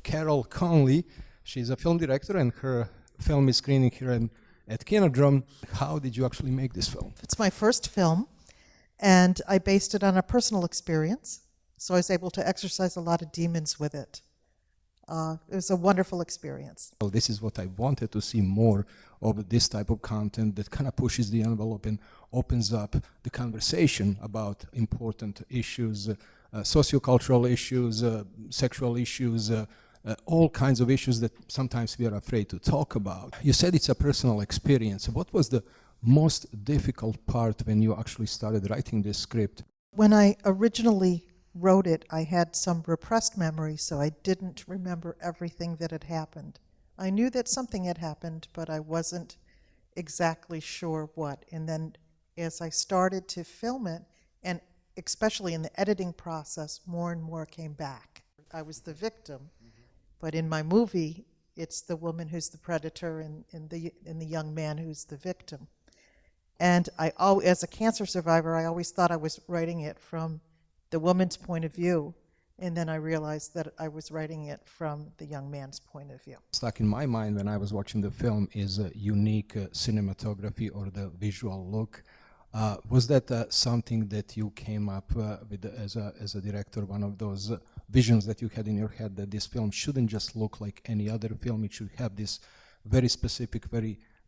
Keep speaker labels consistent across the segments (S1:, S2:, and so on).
S1: Carol Conley. She's a film director, and her film is screening here at KinoDrome. How did you actually make this film?
S2: It's my first film, and I based it on a personal experience, so I was able to exercise a lot of demons with it. It was a wonderful experience.
S1: Well, this is what I wanted to see more of, this type of content that kind of pushes the envelope and opens up the conversation about important issues, sociocultural issues, sexual issues, all kinds of issues that sometimes we are afraid to talk about. You said it's a personal experience. What was the most difficult part when you actually started writing this script?
S2: When I originally wrote it, I had some repressed memory, so I didn't remember everything that had happened. I knew that something had happened, but I wasn't exactly sure what. And then as I started to film it, and especially in the editing process, more and more came back. I was the victim, but in my movie, it's the woman who's the predator and the young man who's the victim. And as a cancer survivor, I always thought I was writing it from the woman's point of view, and then I realized that I was writing it from the young man's point of view.
S1: Stuck in my mind when I was watching the film is a unique cinematography or the visual look. Was that something that you came up with as a director, one of those visions that you had in your head, that this film shouldn't just look like any other film, it should have this very specific,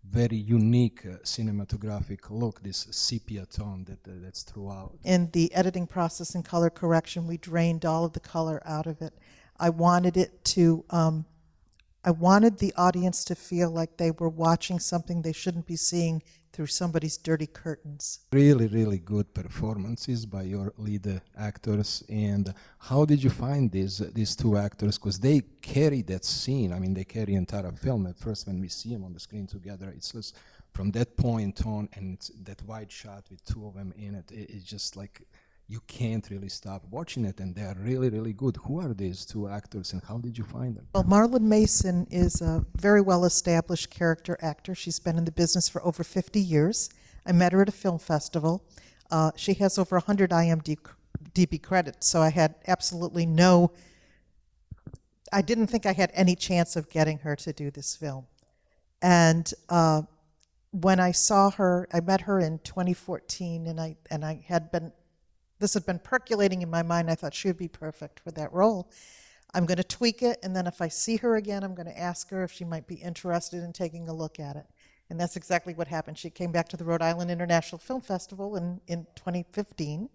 S1: very unique cinematographic look, this sepia tone that's throughout?
S2: In the editing process and color correction, we drained all of the color out of it. I wanted it to, I wanted the audience to feel like they were watching something they shouldn't be seeing through somebody's dirty curtains.
S1: Really, really good performances by your lead actors. And how did you find these two actors? Because they carry that scene. I mean, they carry entire film. At first, when we see them on the screen together, it's just from that point on, and it's that wide shot with two of them in it, it's just like you can't really stop watching it, and they are really, really good. Who are these two actors, and how did you find them?
S2: Well, Marlon Mason is a very well-established character actor. She's been in the business for over 50 years. I met her at a film festival. She has over 100 IMDb credits, so I had absolutely I didn't think I had any chance of getting her to do this film. And when I saw her, I met her in 2014, and I had been, this had been percolating in my mind. I thought she would be perfect for that role. I'm going to tweak it, and then if I see her again, I'm going to ask her if she might be interested in taking a look at it. And that's exactly what happened. She came back to the Rhode Island International Film Festival in 2015.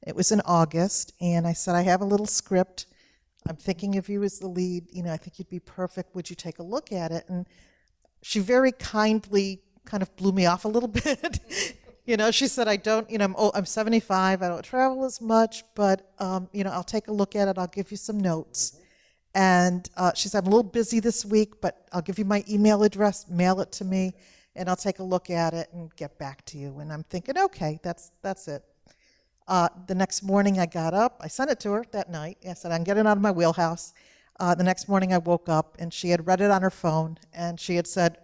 S2: It was in August, and I said, I have a little script. I'm thinking of you as the lead. You know, I think you'd be perfect. Would you take a look at it? And she very kindly kind of blew me off a little bit. You know, she said, I'm 75, I don't travel as much, but, I'll take a look at it, I'll give you some notes. And she said, I'm a little busy this week, but I'll give you my email address, mail it to me, and I'll take a look at it and get back to you. And I'm thinking, okay, that's it. The next morning I got up, I sent it to her that night. I said, I'm getting out of my wheelhouse. The next morning I woke up, and she had read it on her phone, and she had said,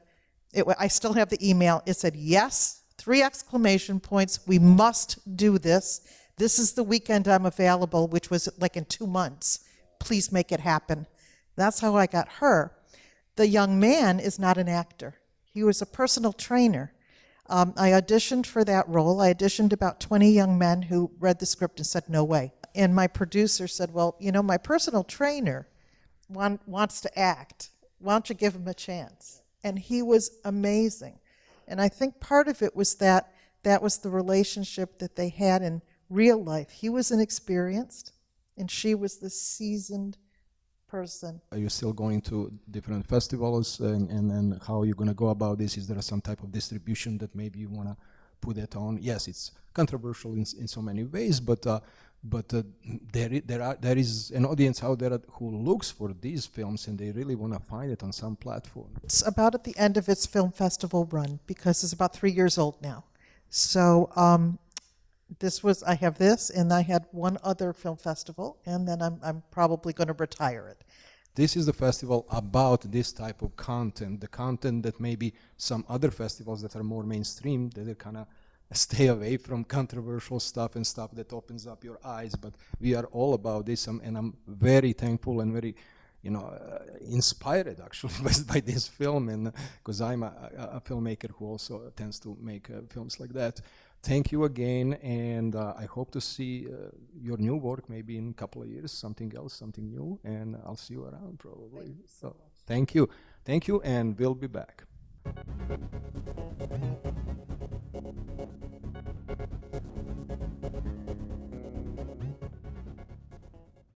S2: I still have the email, it said, yes, 3 exclamation points, we must do this. This is the weekend I'm available, which was like in 2 months. Please make it happen. That's how I got her. The young man is not an actor. He was a personal trainer. I auditioned for that role. I auditioned about 20 young men who read the script and said, no way. And my producer said, well, my personal trainer wants to act. Why don't you give him a chance? And he was amazing. And I think part of it was that was the relationship that they had in real life. He was inexperienced, and she was the seasoned person. Are
S1: you still going to different festivals, and how are you going to go about this? Is there some type of distribution that maybe you want to put it on? Yes, it's controversial in so many ways, but there is an audience out there who looks for these films, and they really want to find it on some platform.
S2: It's about at the end of its film festival run, because it's about 3 years old now. So I have this, and I had one other film festival, and then I'm probably going to retire it.
S1: This is the festival about this type of content, the content that maybe some other festivals that are more mainstream, that are kind of stay away from controversial stuff and stuff that opens up your eyes, but we are all about this, and I'm very thankful and very inspired actually by this film, and because I'm a filmmaker who also tends to make films like that. Thank you again, and I hope to see your new work maybe in a couple of years, something else, something new, and I'll see you around probably.
S2: Thank you so much.
S1: Thank you, and we'll be back.